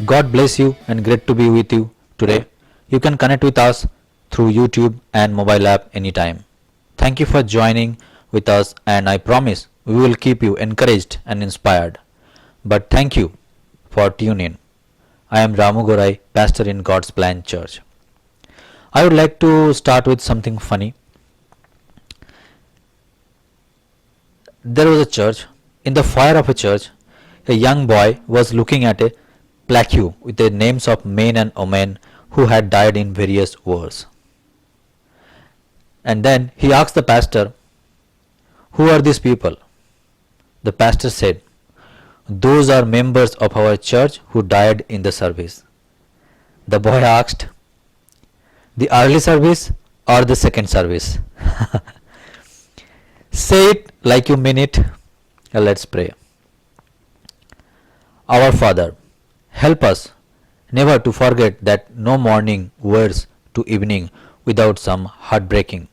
God bless you and great to be with you today. You can connect with us through YouTube and mobile app anytime. Thank you for joining with us, and I promise we will keep you encouraged and inspired. But thank you for tuning in. I am Ramu Gorai, pastor in God's Plan Church. I would like to start with something funny. There was a church. In the foyer of a church, a young boy was looking at a plaque with the names of men and women who had died in various wars. And then he asked the pastor, "Who are these people?" The pastor said, "Those are members of our church who died in the service." The boy asked, "The early service or the second service?" Say it like you mean it. Let's pray. Our Father, help us never to forget that no morning wears to evening without some heartbreaking.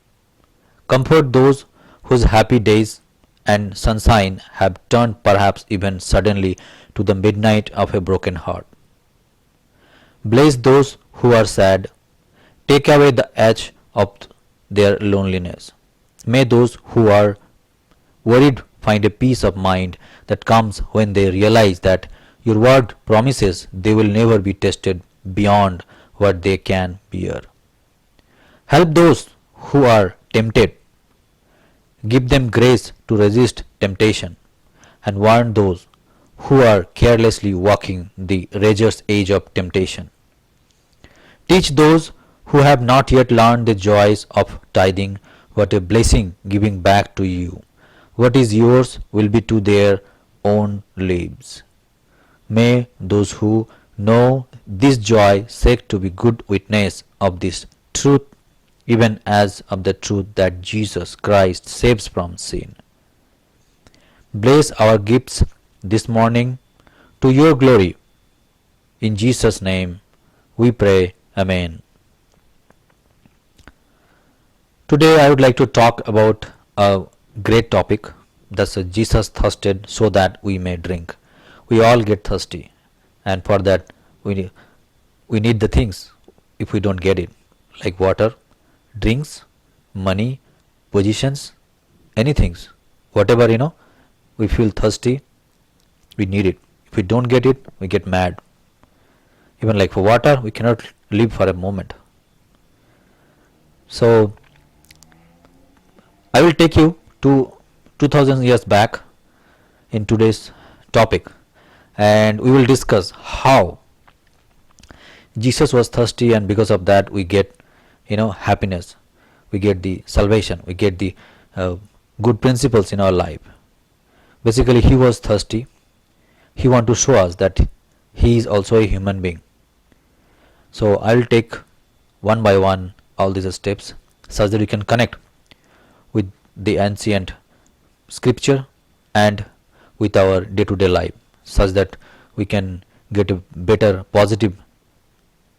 Comfort those whose happy days and sunshine have turned perhaps even suddenly to the midnight of a broken heart. Bless those who are sad. Take away the edge of their loneliness. May those who are worried find a peace of mind that comes when they realize that your word promises they will never be tested beyond what they can bear. Help those who are tempted. Give them grace to resist temptation, and warn those who are carelessly walking the razor's edge of temptation. Teach those who have not yet learned the joys of tithing what a blessing giving back to you. What is yours will be to their own lives. May those who know this joy seek to be good witness of this truth, even as of the truth that Jesus Christ saves from sin. Bless our gifts this morning to your glory. In Jesus' name we pray. Amen. Today I would like to talk about a great topic. That's Jesus thirsted so that we may drink. We all get thirsty, and for that we need the things. If we don't get it, like water, drinks, money, positions, anything, whatever, we feel thirsty, we need it. If we don't get it, we get mad. Even like for water, we cannot live for a moment. So I will take you to 2000 years back in today's topic, and we will discuss how Jesus was thirsty, and because of that we get happiness, we get the salvation, we get the good principles in our life. Basically, he was thirsty. He want to show us that he is also a human being. So I will take one by one all these steps such that we can connect with the ancient scripture and with our day-to-day life, such that we can get a better positive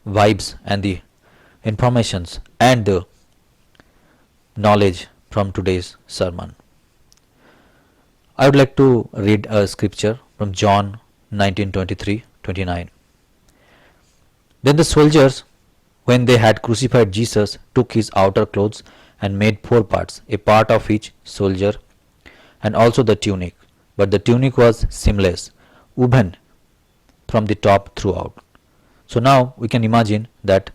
vibes and the informations and the knowledge from today's sermon. I would like to read a scripture from John 19:23-29. Then the soldiers, when they had crucified Jesus, took his outer clothes and made four parts, a part of each soldier, and also the tunic. But the tunic was seamless, woven from the top throughout. So now we can imagine that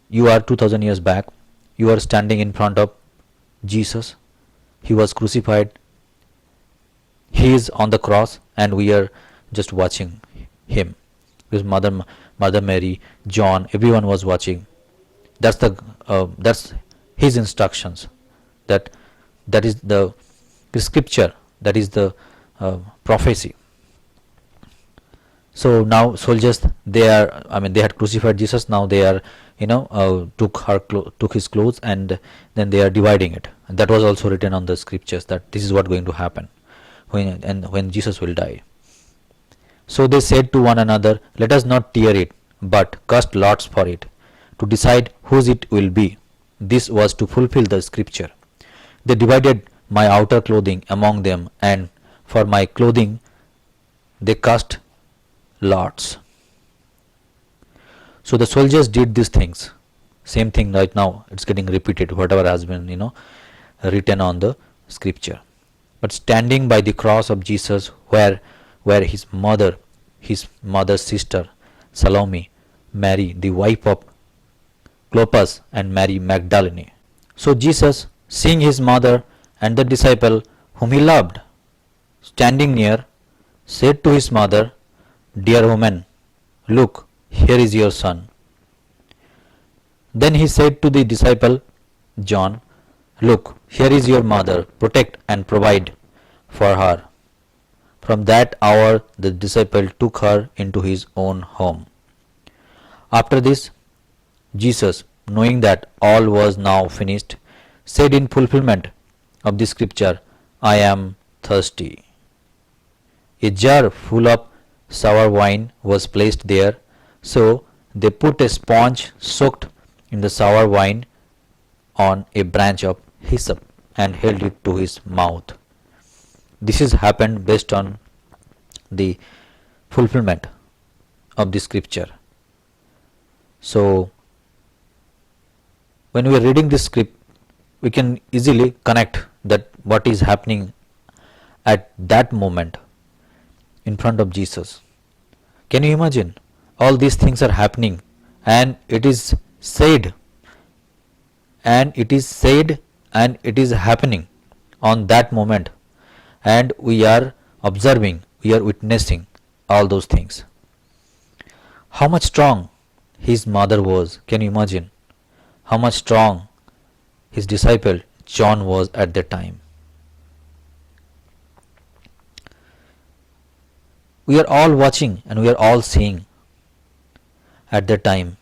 you are 2000 years back, you are standing in front of Jesus, he was crucified, he is on the cross, and we are just watching him. Because Mother Mary, John, everyone was watching. That's his instructions. That is the scripture. That is the prophecy. So now soldiers, they had crucified Jesus. Now they are took his clothes, and then they are dividing it. And that was also written on the scriptures that this is what going to happen when Jesus will die. So they said to one another, "Let us not tear it, but cast lots for it, to decide whose it will be." This was to fulfill the scripture. They divided my outer clothing among them, and for my clothing they cast lots. So the soldiers did these things. Same thing right now, it's getting repeated, whatever has been written on the scripture. But standing by the cross of Jesus were his mother's sister Salome, Mary the wife of Clopas, and Mary Magdalene. So Jesus, seeing his mother and the disciple whom he loved standing near, said to his mother, "Dear woman, look, here is your son." Then he said to the disciple John, "Look, here is your mother, protect and provide for her." From that hour the disciple took her into his own home. After this, Jesus, knowing that all was now finished, said in fulfillment of the scripture, "I am thirsty." A jar full of sour wine was placed there, so they put a sponge soaked in the sour wine on a branch of hyssop and held it to his mouth. This is happened based on the fulfillment of the scripture. So when we are reading this script, we can easily connect that what is happening at that moment in front of Jesus. Can you imagine? All these things are happening, and it is said, and it is said, and it is happening on that moment, and we are observing, we are witnessing all those things. How much strong his mother was, can you imagine? How much strong his disciple John was at that time. We are all watching and we are all seeing at that time,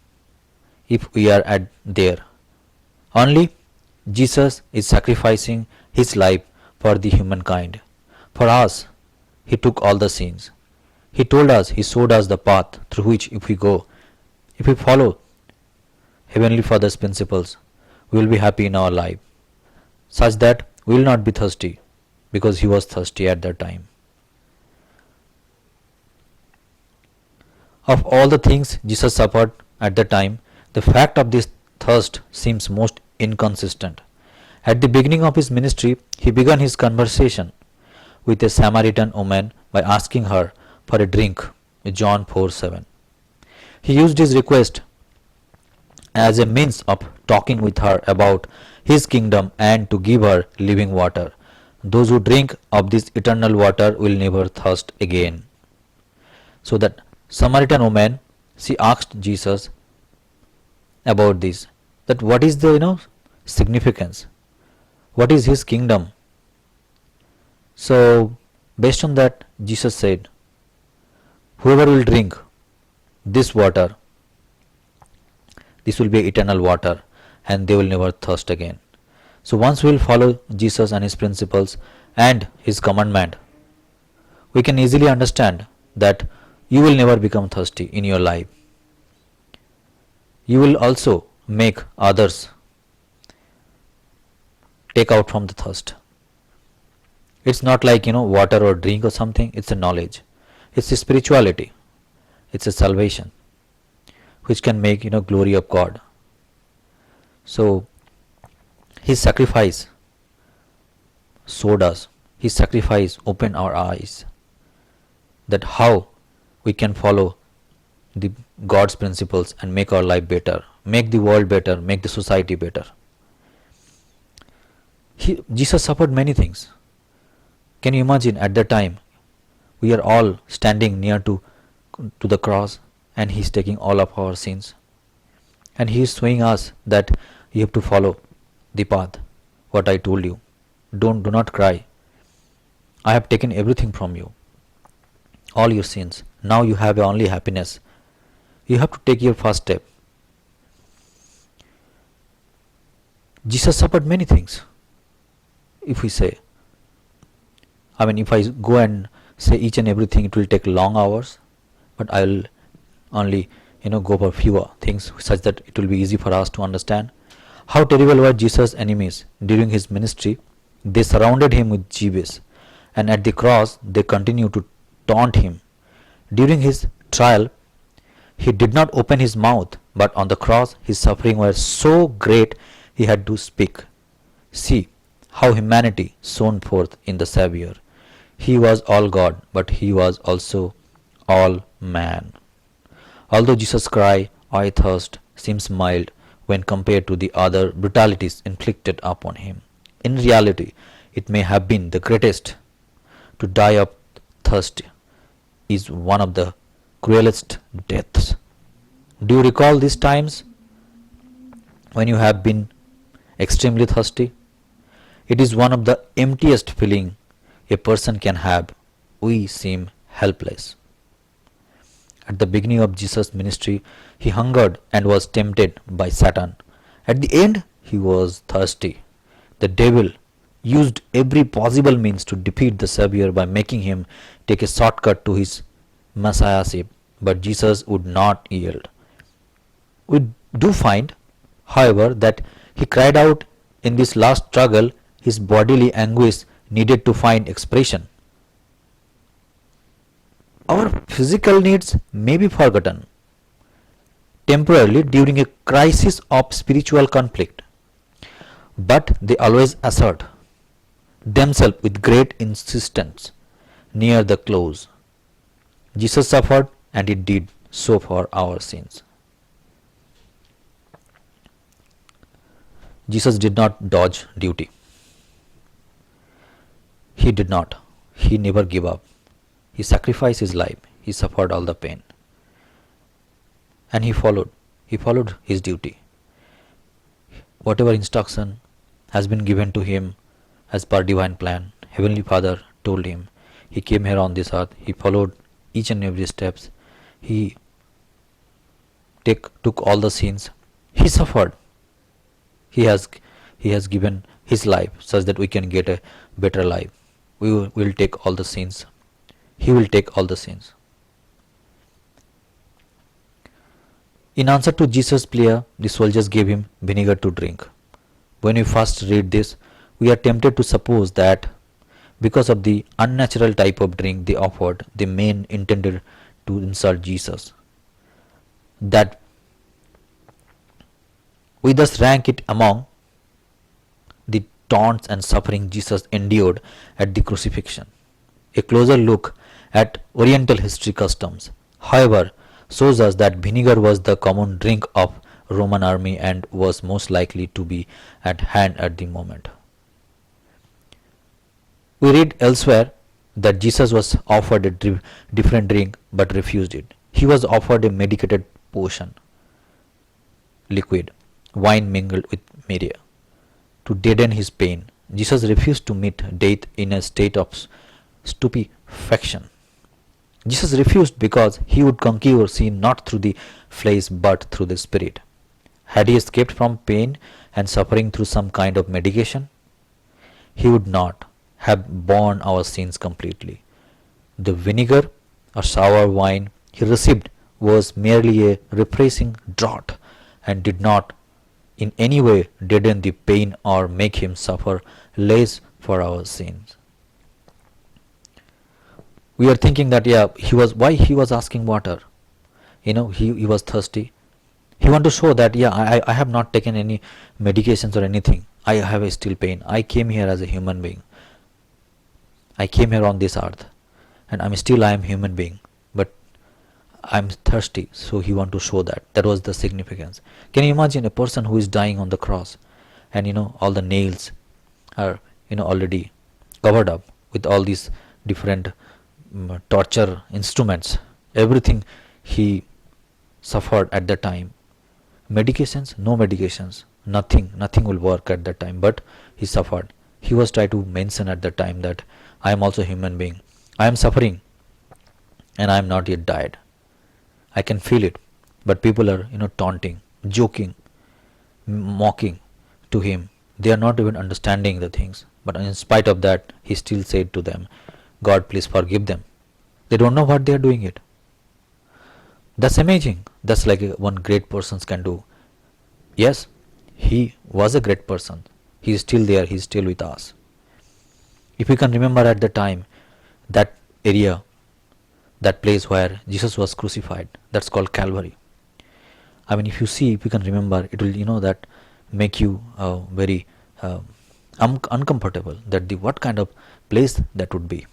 if we are at there. Only Jesus is sacrificing his life for the humankind. For us, he took all the sins. He told us, he showed us the path through which if we go, if we follow Heavenly Father's principles, we will be happy in our life, such that we will not be thirsty, because he was thirsty at that time. Of all the things Jesus suffered at the time, the fact of this thirst seems most inconsistent. At the beginning of his ministry, he began his conversation with a Samaritan woman by asking her for a drink, John 4:7. He used his request as a means of talking with her about his kingdom and to give her living water. Those who drink of this eternal water will never thirst again. So that Samaritan woman, she asked Jesus about this, that what is the significance, what is his kingdom. So based on that, Jesus said, whoever will drink this water, this will be eternal water, and they will never thirst again. So once we will follow Jesus and his principles and his commandment, we can easily understand that you will never become thirsty in your life. You will also make others take out from the thirst. It's not like water or drink or something. It's a knowledge, it's a spirituality, it's a salvation which can make glory of God. So his sacrifice showed us, his sacrifice opened our eyes, that how we can follow the God's principles and make our life better, make the world better, make the society better. Jesus suffered many things. Can you imagine? At that time we are all standing near to the cross, and he is taking all of our sins, and he is showing us that you have to follow the path, what I told you. Do not cry. I have taken everything from you, all your sins. Now you have only happiness. You have to take your first step. Jesus suffered many things. If we say, if I go and say each and everything, it will take long hours, but I will only go for fewer things, such that it will be easy for us to understand. How terrible were Jesus' enemies during his ministry. They surrounded him with jeers, and at the cross they continued to taunt him. During his trial, He did not open his mouth, but on the cross his suffering was so great he had to speak. See how humanity shone forth in the Saviour. He was all God, but he was also all man. Although Jesus' cry, I thirst, seems mild when compared to the other brutalities inflicted upon him, in reality it may have been the greatest. To die of thirst is one of the cruelest deaths. Do you recall these times when you have been extremely thirsty? It is one of the emptiest feeling a person can have. We seem helpless. At the beginning of Jesus' ministry, he hungered and was tempted by Satan. At the end, he was thirsty. The devil used every possible means to defeat the Savior by making him take a shortcut to his messiahship, but Jesus would not yield. We do find, however, that he cried out in this last struggle. His bodily anguish needed to find expression. Our physical needs may be forgotten temporarily during a crisis of spiritual conflict, but they always assert themselves with great insistence near the close. Jesus suffered, and he did so for our sins. Jesus did not dodge duty. He did not. He never gave up. He sacrificed his life. He suffered all the pain. And he followed. He followed his duty. Whatever instruction has been given to him as per divine plan, Heavenly Father told him. He came here on this earth. He followed each and every steps. He took all the sins. He suffered. He has given his life such that we can get a better life. We will take all the sins. He will take all the sins. In answer to Jesus' prayer, the soldiers gave him vinegar to drink. When we first read this, we are tempted to suppose that because of the unnatural type of drink they offered, the men intended to insult Jesus. That we thus rank it among the taunts and suffering Jesus endured at the crucifixion. A closer look at Oriental history customs, however, shows us that vinegar was the common drink of Roman army and was most likely to be at hand at the moment. We read elsewhere that Jesus was offered a different drink but refused it. He was offered a medicated potion, liquid, wine mingled with myrrh, to deaden his pain. Jesus refused to meet death in a state of stupefaction. Jesus refused because he would conquer sin not through the flesh but through the spirit. Had he escaped from pain and suffering through some kind of medication, he would not have borne our sins completely. The vinegar or sour wine he received was merely a refreshing draught and did not in any way deaden the pain or make him suffer less for our sins. We are thinking that why he was asking water. He was thirsty. He want to show that I have not taken any medications or anything. I have a still pain. I came here as a human being. I came here on this earth and I am human being, but I'm thirsty. So he want to show that was the significance. Can you imagine a person who is dying on the cross and all the nails are already covered up with all these different torture instruments, everything he suffered at the time. Medications, no medications, nothing will work at that time, but he suffered. He was trying to mention at the time that I am also a human being. I am suffering and I am not yet died. I can feel it, but people are taunting, joking, mocking to him. They are not even understanding the things, but in spite of that he still said to them, God, please forgive them. They don't know what they are doing it. That's amazing. That's like one great person can do. Yes, he was a great person. He is still there. He is still with us. If we can remember at the time, that area that place where Jesus was crucified. That's called Calvary. I mean, if you see, if you can remember, it will, that make you very uncomfortable. That the what kind of place that would be.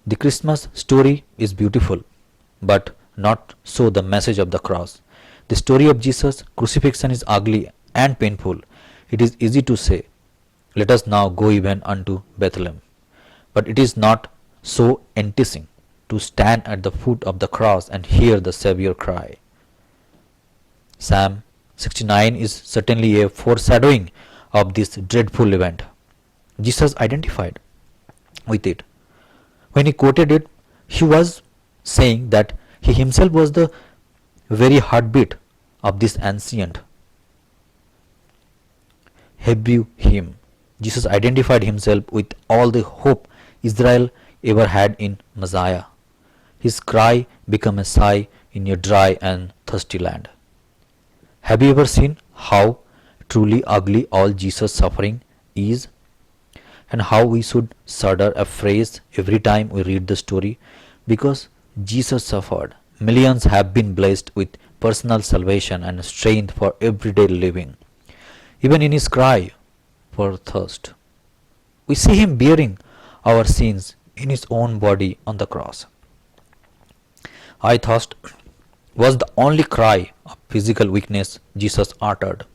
The Christmas story is beautiful, but not so the message of the cross. The story of Jesus' crucifixion is ugly and painful. It is easy to say, let us now go even unto Bethlehem. But it is not so enticing to stand at the foot of the cross and hear the Savior cry. Psalm 69 is certainly a foreshadowing of this dreadful event. Jesus identified with it. When he quoted it, he was saying that he himself was the very heartbeat of this ancient Hebrew hymn. Jesus identified himself with all the hope Israel ever had in Messiah. His cry became a sigh in a dry and thirsty land. Have you ever seen how truly ugly all Jesus' suffering is? And how we should shudder afresh every time we read the story? Because Jesus suffered, millions have been blessed with personal salvation and strength for everyday living. Even in his cry for thirst, we see him bearing our sins in his own body on the cross. I thirst was the only cry of physical weakness Jesus uttered.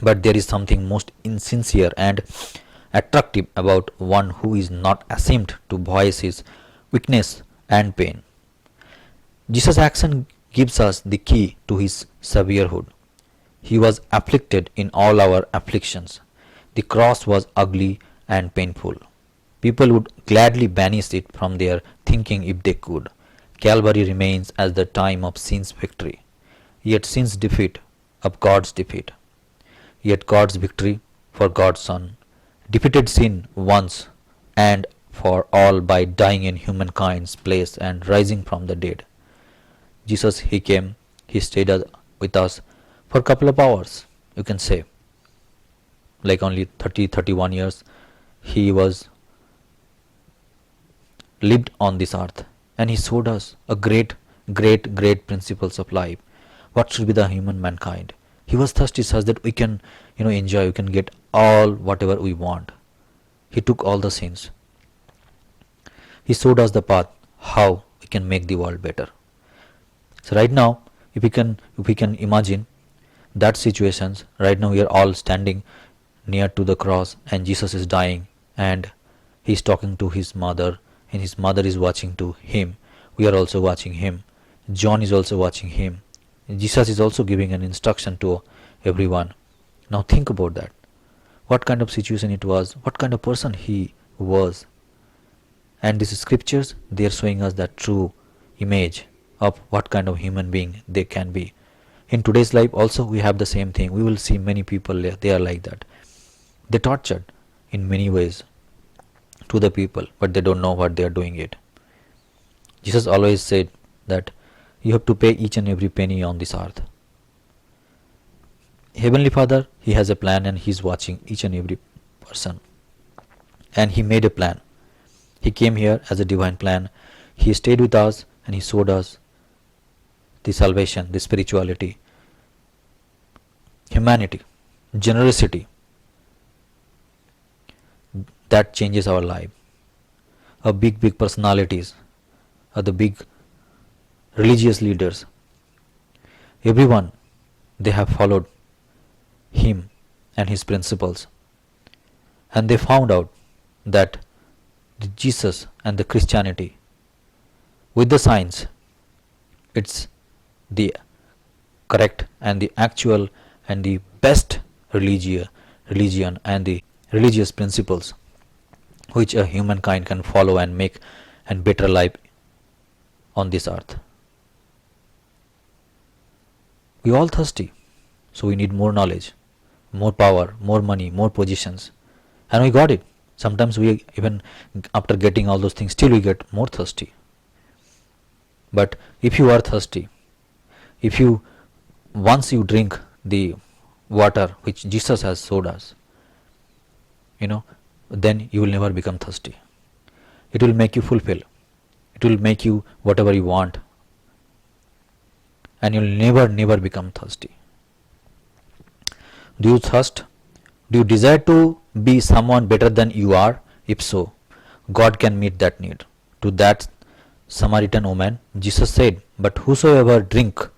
But there is something most insincere and attractive about one who is not ashamed to voice his weakness and pain. Jesus' action gives us the key to his Saviourhood. He was afflicted in all our afflictions. The cross was ugly and painful. People would gladly banish it from their thinking if they could. Calvary remains as the time of sin's victory, yet sin's defeat of God's defeat, yet God's victory for God's Son, defeated sin once and for all by dying in humankind's place and rising from the dead. Jesus, he came, he stayed with us for a couple of hours, you can say, like only 31 years he was lived on this earth, and he showed us a great principles of life. What should be the human mankind? He was thirsty such that we can, enjoy, we can get all whatever we want. He took all the sins. He showed us the path how we can make the world better. So right now, if we can imagine that situations, right now we are all standing near to the cross and Jesus is dying and he is talking to his mother and his mother is watching to him. We are also watching him. John is also watching him. Jesus is also giving an instruction to everyone. Now think about that. What kind of situation it was, what kind of person he was. And these scriptures, they are showing us that true image of what kind of human being they can be. In today's life also we have the same thing. We will see many people, they are like that. They tortured in many ways to the people, but they don't know what they are doing it. Jesus always said that you have to pay each and every penny on this earth. Heavenly Father, he has a plan and he is watching each and every person. And he made a plan. He came here as a divine plan. He stayed with us and he showed us the salvation, the spirituality, humanity, generosity that changes our life. Our big personalities, the big religious leaders, everyone, they have followed him and his principles, and they found out that the Jesus and the Christianity with the science, it's the correct and the actual and the best religion and the religious principles which a humankind can follow and make a better life on this earth. We all thirsty, so we need more knowledge, more power, more money, more positions, and we got it. Sometimes we even after getting all those things still we get more thirsty. But if you are thirsty, if you once you drink the water which Jesus has showed us, then you will never become thirsty. It will make you fulfill. It will make you whatever you want, and you'll never become thirsty. Do you thirst? Do you desire to be someone better than you are? If so, God can meet that need. To that Samaritan woman, Jesus said, "But whosoever drink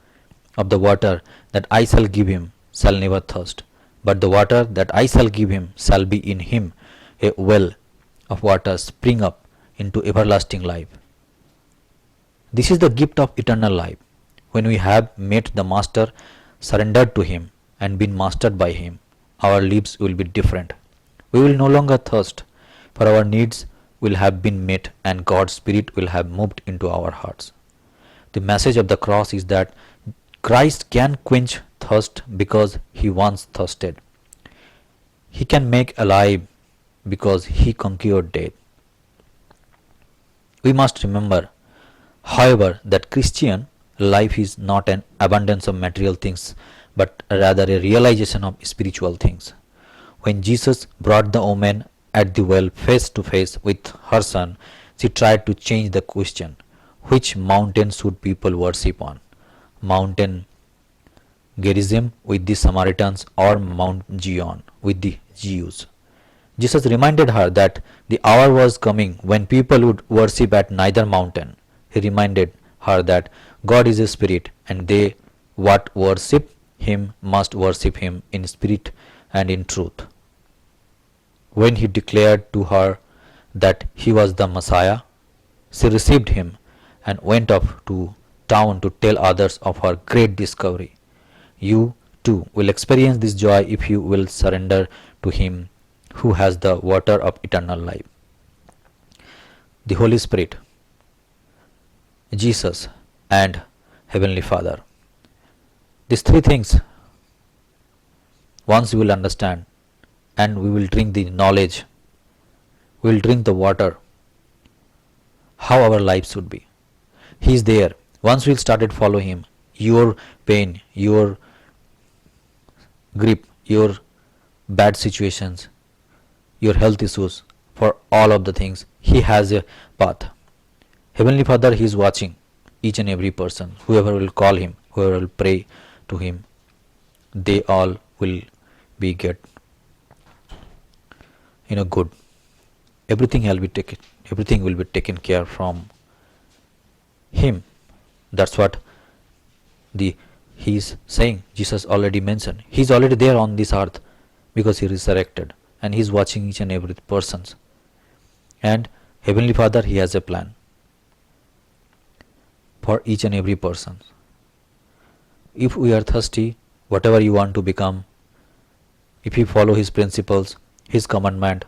of the water that I shall give him shall never thirst, but the water that I shall give him shall be in him a well of water spring up into everlasting life." This is the gift of eternal life. When we have met the Master, surrendered to him, and been mastered by him, our lives will be different. We will no longer thirst, for our needs will have been met and God's Spirit will have moved into our hearts. The message of the cross is that Christ can quench thirst because he once thirsted. He can make alive because he conquered death. We must remember, however, that Christian life is not an abundance of material things but rather a realization of spiritual things. When Jesus brought the woman at the well face to face with her son, she tried to change the question: which mountain should people worship on? Mountain Gerizim with the Samaritans or Mount Zion with the Jews? Jesus reminded her that the hour was coming when people would worship at neither mountain. He reminded her that God is a spirit, and they what worship him must worship him in spirit and in truth. When he declared to her that he was the Messiah, she received him and went off to town to tell others of her great discovery. You too will experience this joy if you will surrender to him who has the water of eternal life. The Holy Spirit, Jesus, and Heavenly Father. These three things, once we will understand and we will drink the knowledge, we will drink the water, how our lives should be. He is there. Once we will started follow him, your pain, your grip, your bad situations, your health issues, for all of the things, he has a path. Heavenly Father, he is watching each and every person, whoever will call him, whoever will pray to him, they all will be get good. Everything will be taken care from him. That's what he's saying. Jesus already mentioned he's already there on this earth because he resurrected, and he's watching each and every person. And Heavenly Father, he has a plan for each and every person. If we are thirsty, whatever you want to become, if you follow his principles, his commandment,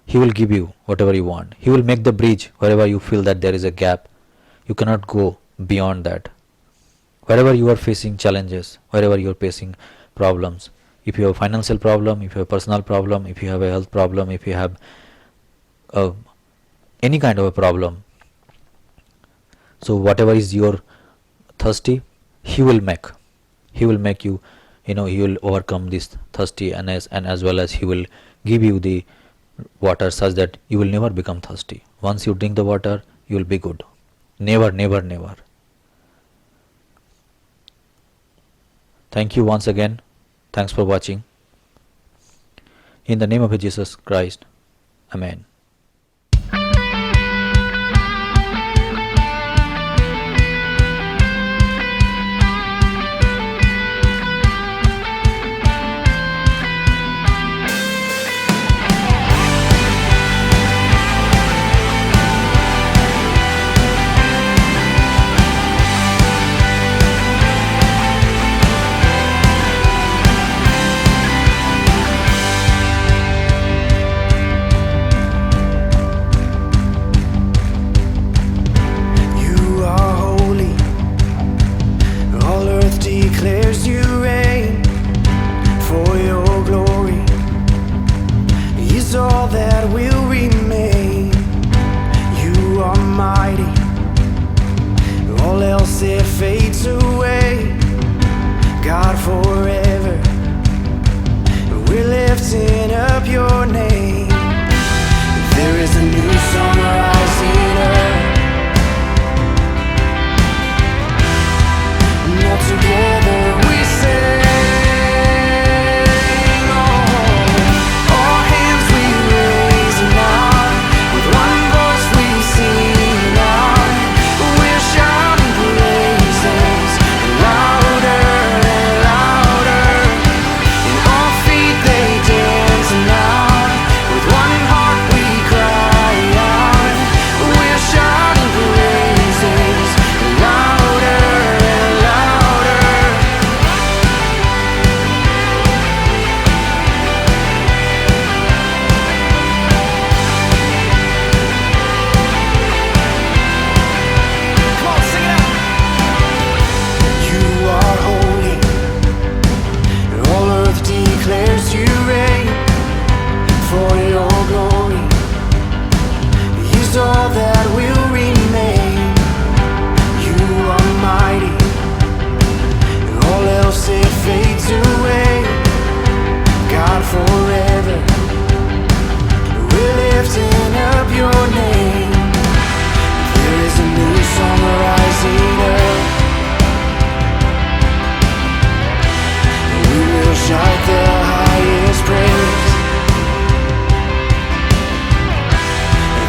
he will give you whatever you want. He will make the bridge wherever you feel that there is a gap. You cannot go beyond that. Wherever you are facing challenges, wherever you are facing problems, if you have a financial problem, if you have a personal problem, if you have a health problem, if you have any kind of a problem, so whatever is your thirsty, he will make you, he will overcome this thirsty, and as well as he will give you the water such that you will never become thirsty. Once you drink the water, you will be good. Never. Thank you once again. Thanks for watching. In the name of Jesus Christ, Amen.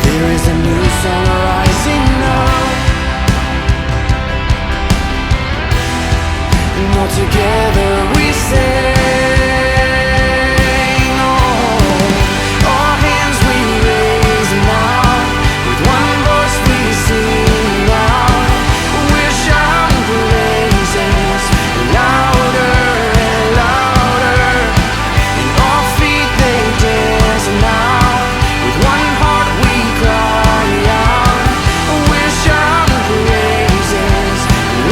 There is a new song rising up, and all together we sing. Oh, all hands we raise now, with one voice we sing out. We're shouting praises louder and louder, and all feet they dance now. With one heart we cry out. We're shouting praises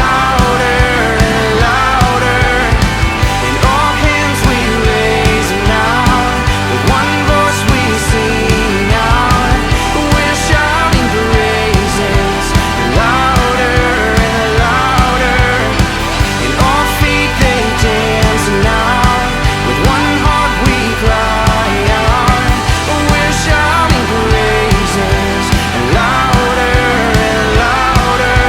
louder and louder, and all hands we raise now. With one voice we sing out. We're shouting praises louder and louder, and all feet they dance now. With one heart we cry out. We're shouting praises louder and louder.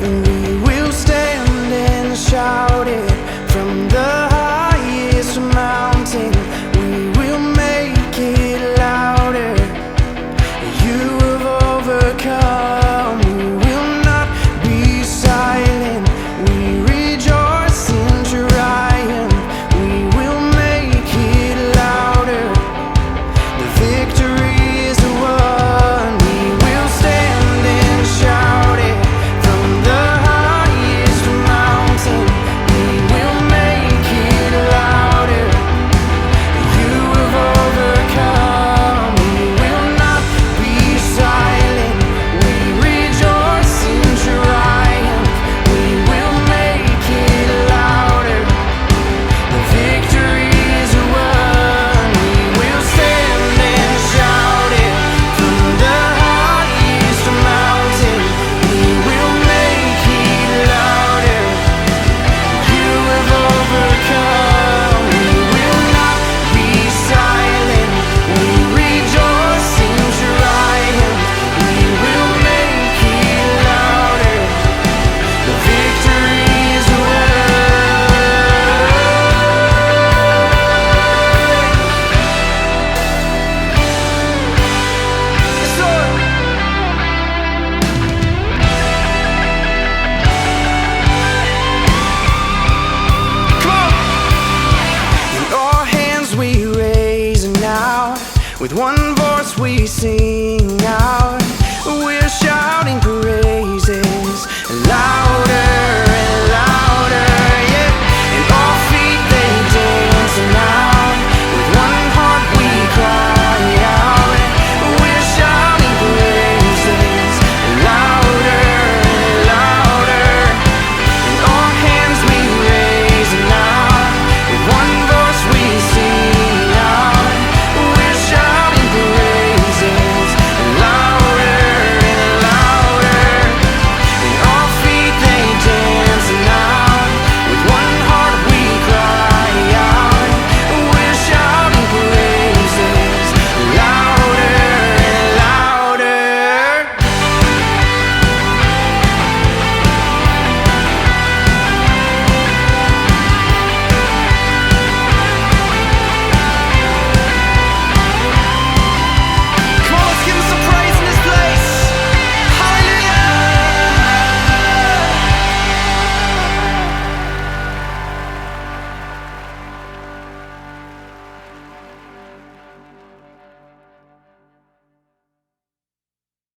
We will stand and shout it from the highest mountain. We will make it louder. You have overcome. We will not be silent. We rejoice in triumph. We will make it louder. The victory is won. We will stand and shout it from the highest mountain. We will make it louder. You have overcome. We will not be silent. We rejoice in triumph. We will make it louder. The victory is won. We will stand and shout it from the highest mountain. We will make it louder. You have overcome. We will not be silent. We rejoice in triumph. We will make it louder. The victory is won. Yes, Lord. Come on. And all hands we raise now, with one voice we sing